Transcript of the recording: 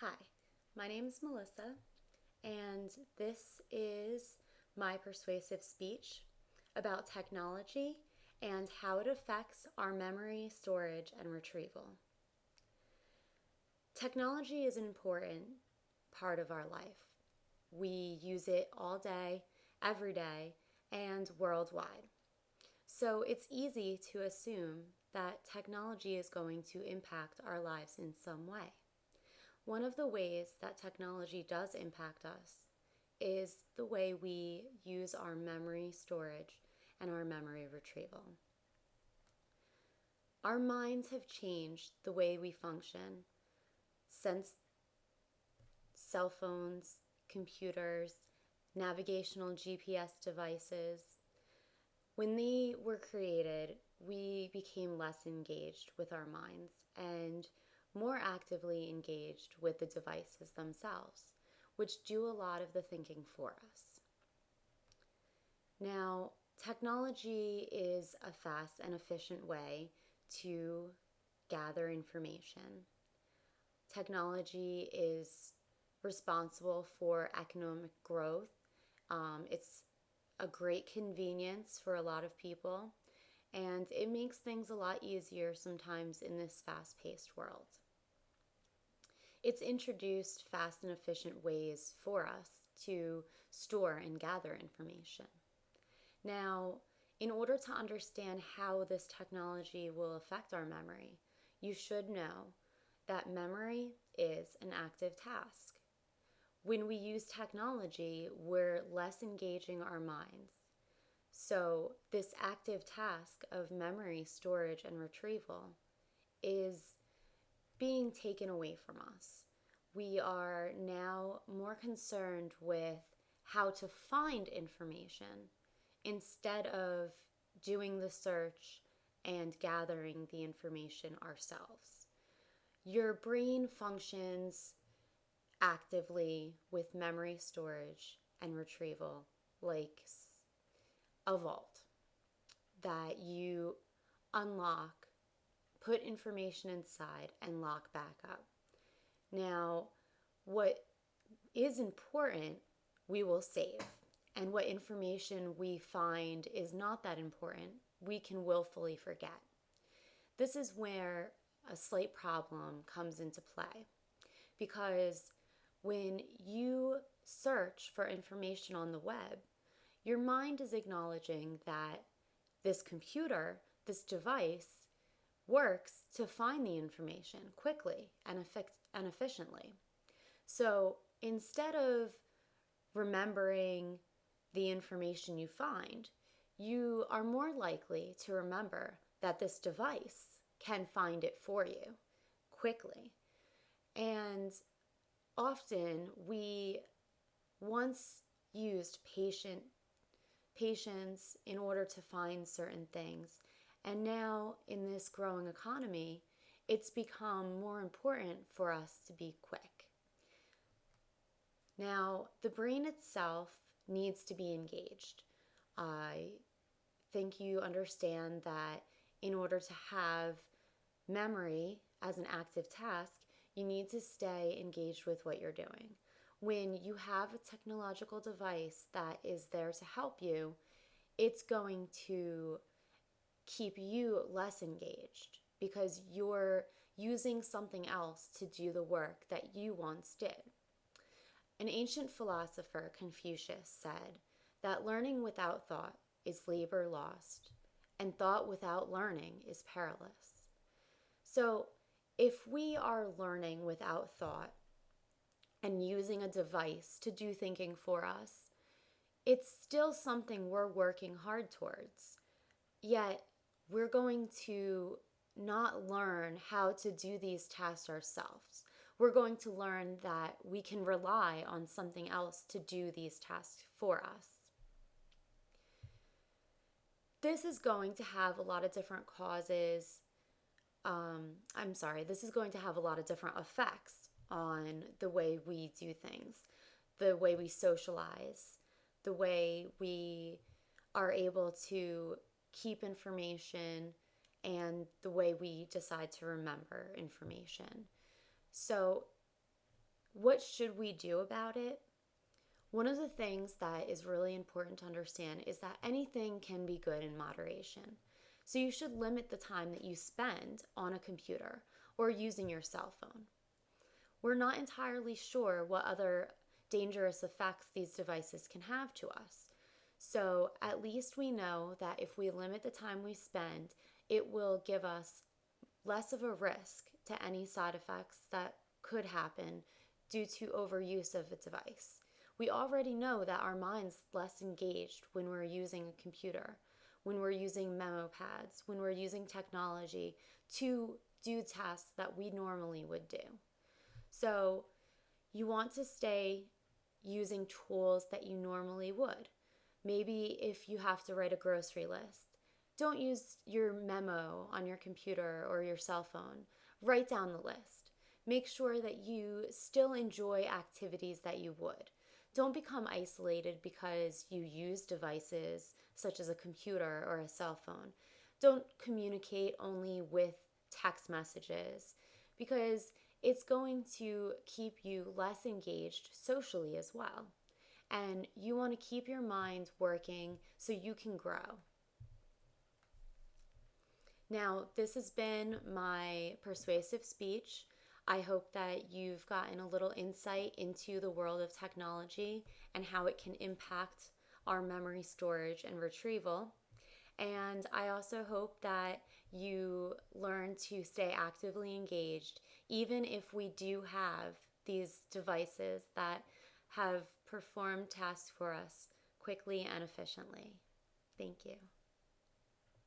Hi, my name is Melissa, and this is my persuasive speech about technology and how it affects our memory, storage, and retrieval. Technology is an important part of our life. We use it all day, every day, and worldwide. So it's easy to assume that technology is going to impact our lives in some way. One of the ways that technology does impact us is the way we use our memory storage and our memory retrieval. Our minds have changed the way we function since cell phones, computers, navigational GPS devices. When they were created, we became less engaged with our minds and more actively engaged with the devices themselves, which do a lot of the thinking for us. Now, technology is a fast and efficient way to gather information. Technology is responsible for economic growth. It's a great convenience for a lot of people, and it makes things a lot easier sometimes in this fast-paced world. It's introduced fast and efficient ways for us to store and gather information. Now, in order to understand how this technology will affect our memory, you should know that memory is an active task. When we use technology, we're less engaging our minds. So, this active task of memory storage and retrieval is being taken away from us. We are now more concerned with how to find information instead of doing the search and gathering the information ourselves. Your brain functions actively with memory storage and retrieval like a vault that you unlock, put information inside, and lock back up. Now, what is important, we will save. And what information we find is not that important, we can willfully forget. This is where a slight problem comes into play. Because when you search for information on the web, your mind is acknowledging that this computer, this device, works to find the information quickly and efficiently. So instead of remembering the information you find, you are more likely to remember that this device can find it for you quickly. And often we once used patience in order to find certain things. And now in this growing economy, it's become more important for us to be quick. Now, the brain itself needs to be engaged. I think you understand that in order to have memory as an active task, you need to stay engaged with what you're doing. When you have a technological device that is there to help you, it's going to keep you less engaged because you're using something else to do the work that you once did. An ancient philosopher, Confucius, said that learning without thought is labor lost, and thought without learning is perilous. So, if we are learning without thought and using a device to do thinking for us, it's still something we're working hard towards. Yet, we're going to not learn how to do these tasks ourselves. We're going to learn that we can rely on something else to do these tasks for us. This is going to have a lot of different this is going to have a lot of different effects on the way we do things, the way we socialize, the way we are able to keep information, and the way we decide to remember information. So what should we do about it? One of the things that is really important to understand is that anything can be good in moderation. So you should limit the time that you spend on a computer or using your cell phone. We're not entirely sure what other dangerous effects these devices can have to us. So at least we know that if we limit the time we spend, it will give us less of a risk to any side effects that could happen due to overuse of a device. We already know that our mind's less engaged when we're using a computer, when we're using memo pads, when we're using technology to do tasks that we normally would do. So you want to stay using tools that you normally would. Maybe if you have to write a grocery list, don't use your memo on your computer or your cell phone. Write down the list. Make sure that you still enjoy activities that you would. Don't become isolated because you use devices such as a computer or a cell phone. Don't communicate only with text messages because it's going to keep you less engaged socially as well. And you want to keep your mind working so you can grow. Now, this has been my persuasive speech. I hope that you've gotten a little insight into the world of technology and how it can impact our memory storage and retrieval. And I also hope that you learn to stay actively engaged, even if we do have these devices that have performed tasks for us quickly and efficiently. Thank you.